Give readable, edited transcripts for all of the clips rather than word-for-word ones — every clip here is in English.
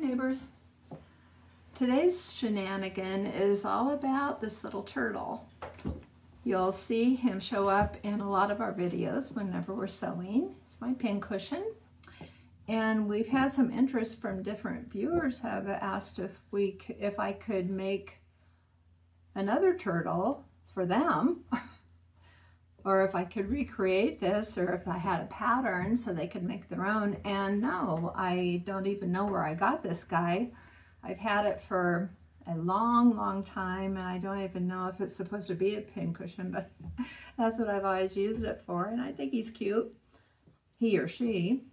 neighbors. Today's shenanigan is all about this little turtle. You'll see him show up in a lot of our videos whenever we're sewing. It's my pin cushion. And we've had some interest from different viewers have asked if I could make another turtle for them or if I could recreate this, or if I had a pattern so they could make their own. And no, I don't even know where I got this guy. I've had it for a long time, and I don't even know if it's supposed to be a pin cushion, but that's what I've always used it for. And I think he's cute. He or she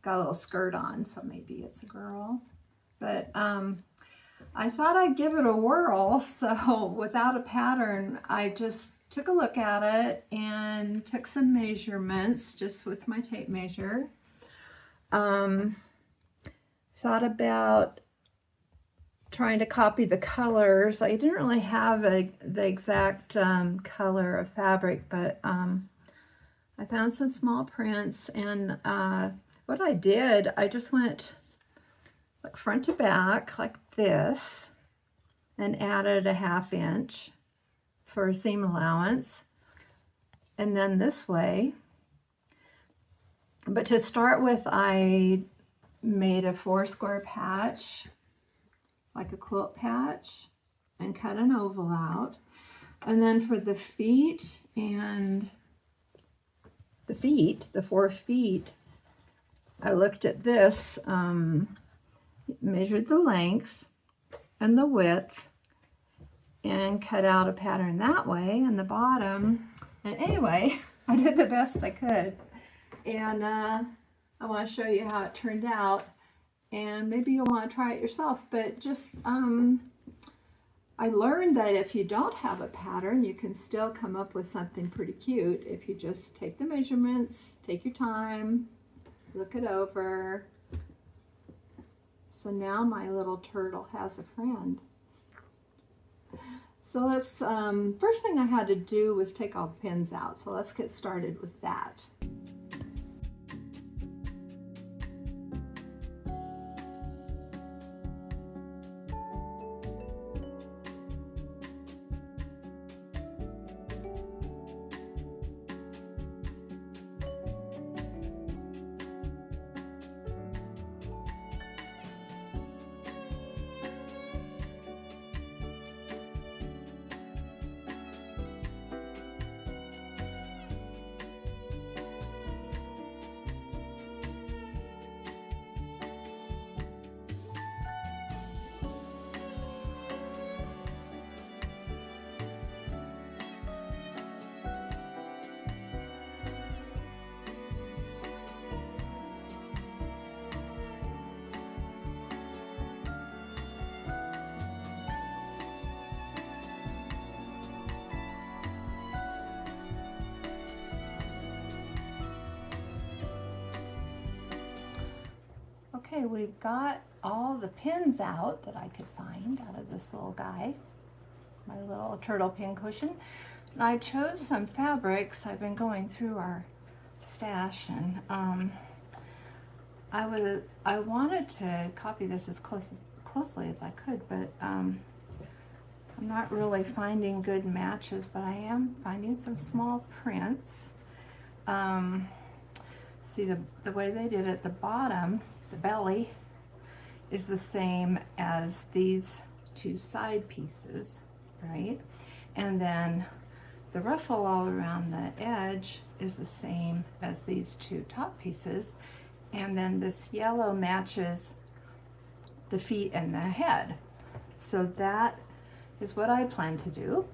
got a little skirt on, so maybe it's a girl. But I thought I'd give it a whirl. So without a pattern, I just took a look at it and took some measurements just with my tape measure. Thought about trying to copy the colors. I didn't really have the exact color of fabric, but I found some small prints, and what I did, I just went like front to back like this and added a 1/2 inch for a seam allowance, and then this way. But to start with, I made a 4 square patch, like a quilt patch, and cut an oval out. And then for the feet and the 4 feet, I looked at this, measured the length and the width, and cut out a pattern that way in the bottom. And anyway, I did the best I could. And I want to show you how it turned out. And maybe you'll want to try it yourself. But just, I learned that if you don't have a pattern, you can still come up with something pretty cute if you just take the measurements, take your time, look it over. So now my little turtle has a friend. So let's, first thing I had to do was take all the pins out. So let's get started with that. Okay, we've got all the pins out that I could find out of this little guy, my little turtle pin cushion. And I chose some fabrics. I've been going through our stash, and I wanted to copy this as closely as I could, but I'm not really finding good matches, but I am finding some small prints. See the way they did it, the bottom, the belly, is the same as these 2 side pieces, right? And then the ruffle all around the edge is the same as these 2 top pieces. And then this yellow matches the feet and the head. So that is what I plan to do.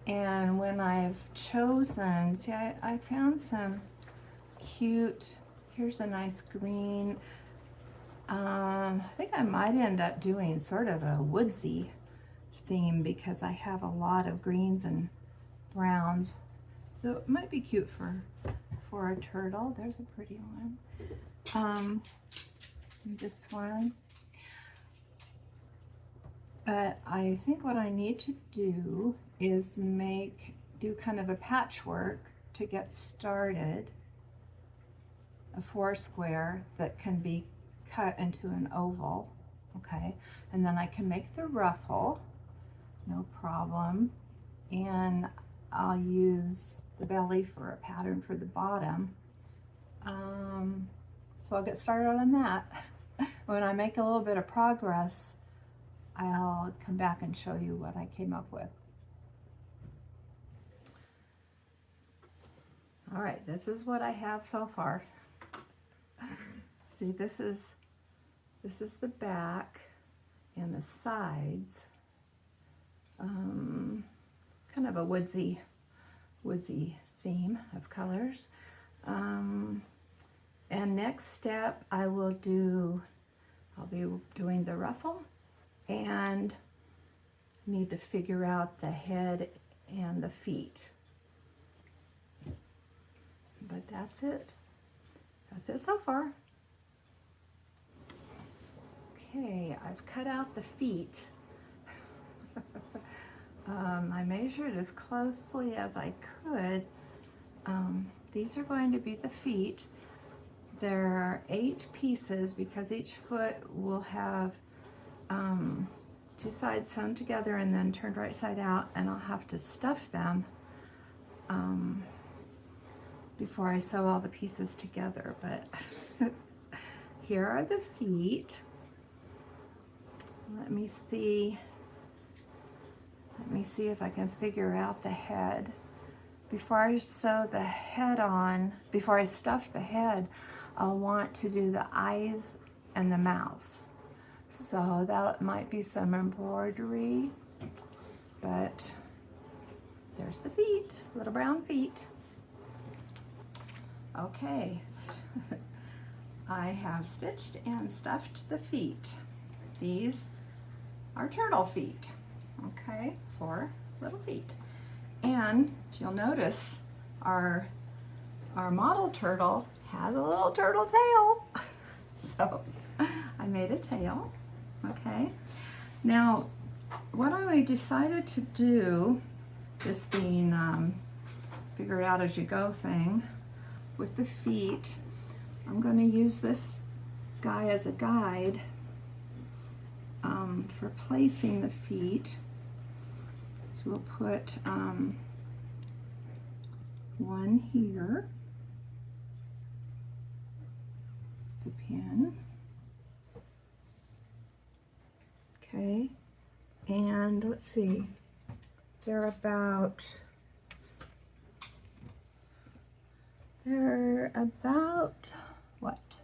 And when I've chosen, see, I found some cute, here's a nice green. I think I might end up doing sort of a woodsy theme because I have a lot of greens and browns. So it might be cute for a turtle. There's a pretty one. This one. But I think what I need to do is do kind of a patchwork to get started. A 4 square that can be cut into an oval, okay? And then I can make the ruffle, no problem. And I'll use the belly for a pattern for the bottom. So I'll get started on that. When I make a little bit of progress, I'll come back and show you what I came up with. All right, this is what I have so far. See, this is the back and the sides. Kind of a woodsy theme of colors. And next step, I'll be doing the ruffle, and need to figure out the head and the feet. But that's it. That's it so far. Okay, I've cut out the feet. I measured as closely as I could. These are going to be the feet. There are 8 pieces because each foot will have 2 sides sewn together and then turned right side out, and I'll have to stuff them before I sew all the pieces together. But here are the feet. Let me see if I can figure out the head. Before I sew the head on, before I stuff the head, I'll want to do the eyes and the mouth. So that might be some embroidery, but there's the feet, little brown feet. Okay, I have stitched and stuffed the feet. These are turtle feet, okay, 4 little feet. And you'll notice our model turtle has a little turtle tail. So I made a tail, okay. Now, what I decided to do, this being figure it out as you go thing, with the feet, I'm going to use this guy as a guide for placing the feet. So we'll put one here, the pin, okay, and let's see, they're about what,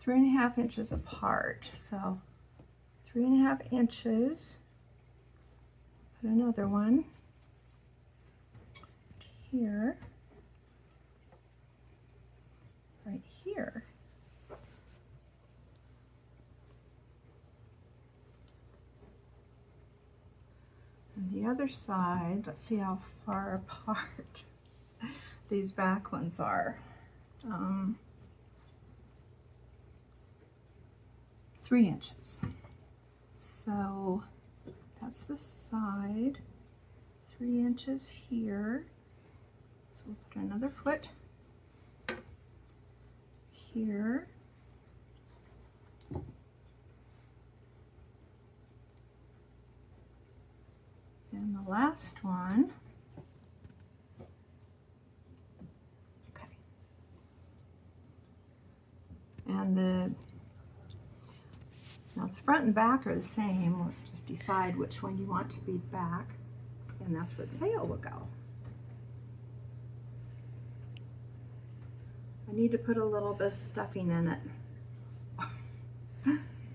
3.5 inches apart. So 3.5 inches. Put another one here, right here. And the other side, let's see how far apart these back ones are. 3 inches. So that's the side, 3 inches here. So we'll put another foot here. And the last one, okay. And now the front and back are the same. We'll just decide which one you want to be back, and that's where the tail will go. I need to put a little bit of stuffing in it.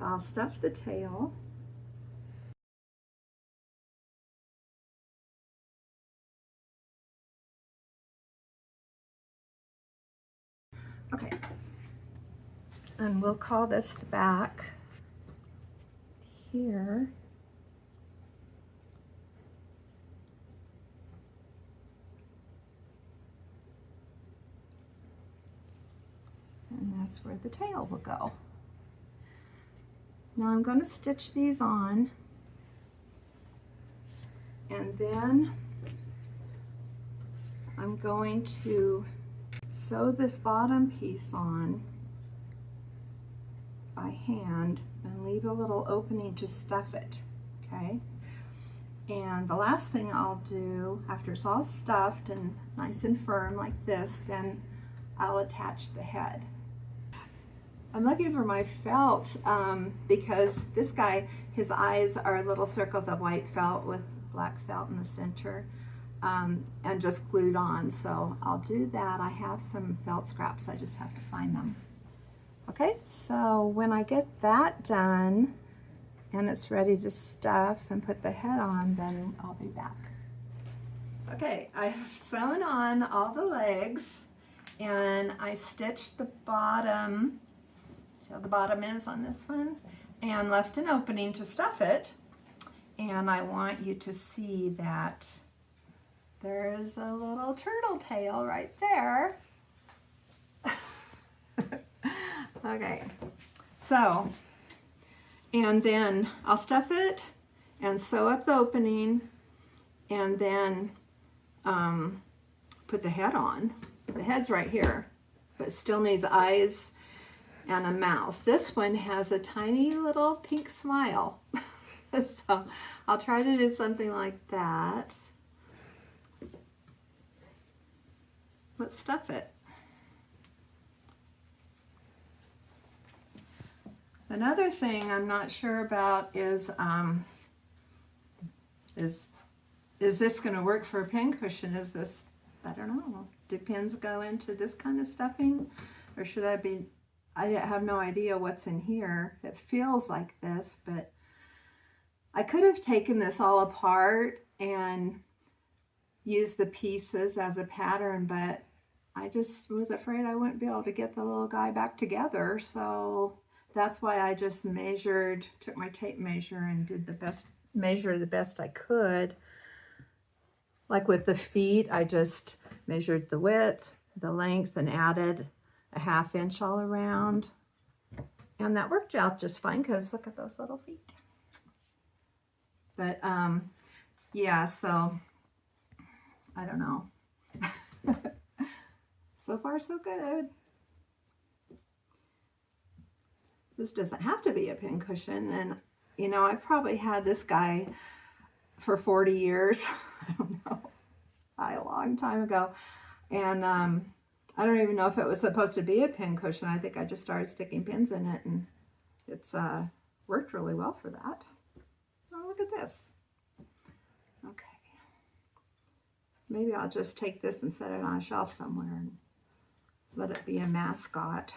I'll stuff the tail. Okay, and we'll call this the back here. And that's where the tail will go. Now I'm going to stitch these on, and then I'm going to sew this bottom piece on by hand and leave a little opening to stuff it, okay? And the last thing I'll do after it's all stuffed and nice and firm like this, then I'll attach the head. I'm looking for my felt because this guy, his eyes are little circles of white felt with black felt in the center and just glued on. So I'll do that. I have some felt scraps. I just have to find them. Okay, so when I get that done and it's ready to stuff and put the head on, then I'll be back. Okay, I've sewn on all the legs and I stitched the bottom. See how the bottom is on this one? And left an opening to stuff it. And I want you to see that there's a little turtle tail right there. Okay, so, and then I'll stuff it and sew up the opening and then put the head on. The head's right here, but still needs eyes and a mouth. This one has a tiny little pink smile. So I'll try to do something like that. Let's stuff it. Another thing I'm not sure about is this going to work for a pincushion? Is this, I don't know, do pins go into this kind of stuffing? Or should I have no idea what's in here. It feels like this, but I could have taken this all apart and used the pieces as a pattern, but I just was afraid I wouldn't be able to get the little guy back together. So that's why I just took my tape measure and did the best I could. Like with the feet, I just measured the width, the length, and added a 1/2 inch all around. And that worked out just fine because look at those little feet. But yeah, so I don't know. So far so good. This doesn't have to be a pincushion, and you know, I've probably had this guy for 40 years. I don't know, a long time ago, and I don't even know if it was supposed to be a pincushion. I think I just started sticking pins in it, and it's worked really well for that. Oh, look at this. Okay, maybe I'll just take this and set it on a shelf somewhere and let it be a mascot.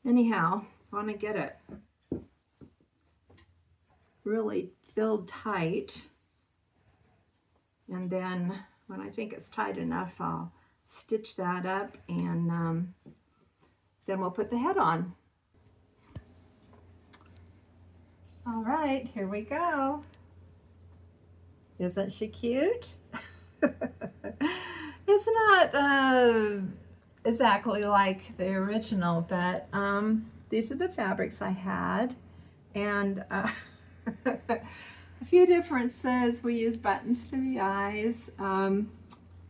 Anyhow, I want to get it really filled tight, and then when I think it's tight enough, I'll stitch that up, and then we'll put the head on. All right, here we go. Isn't she cute? It's not exactly like the original, but these are the fabrics I had, and a few differences. We use buttons for the eyes.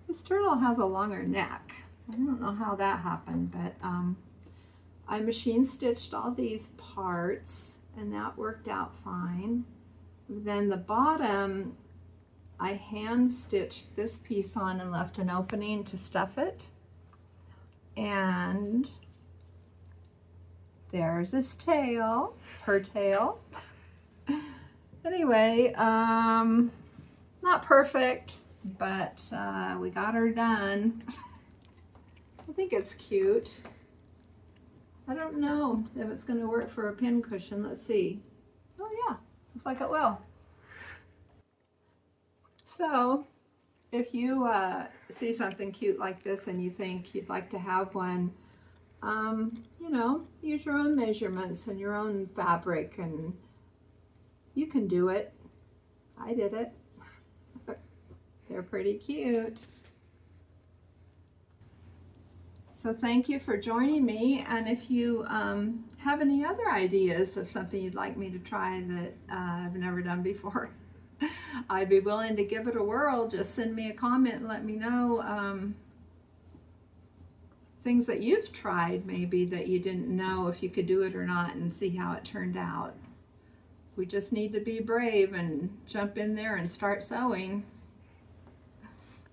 This turtle has a longer neck. I don't know how that happened, but I machine stitched all these parts, and that worked out fine. Then the bottom, I hand stitched this piece on and left an opening to stuff it. And there's his tail, her tail. Anyway, not perfect, but we got her done. I think it's cute. I don't know if it's going to work for a pin cushion. Let's see. Oh yeah, looks like it will. So if you see something cute like this and you think you'd like to have one, you know, use your own measurements and your own fabric, and you can do it. I did it. They're pretty cute. So thank you for joining me, and if you have any other ideas of something you'd like me to try that I've never done before, I'd be willing to give it a whirl. Just send me a comment and let me know things that you've tried maybe that you didn't know if you could do it or not, and see how it turned out. We just need to be brave and jump in there and start sewing.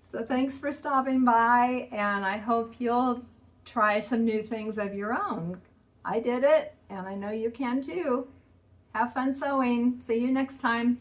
So thanks for stopping by, and I hope you'll try some new things of your own. I did it, and I know you can too. Have fun sewing. See you next time.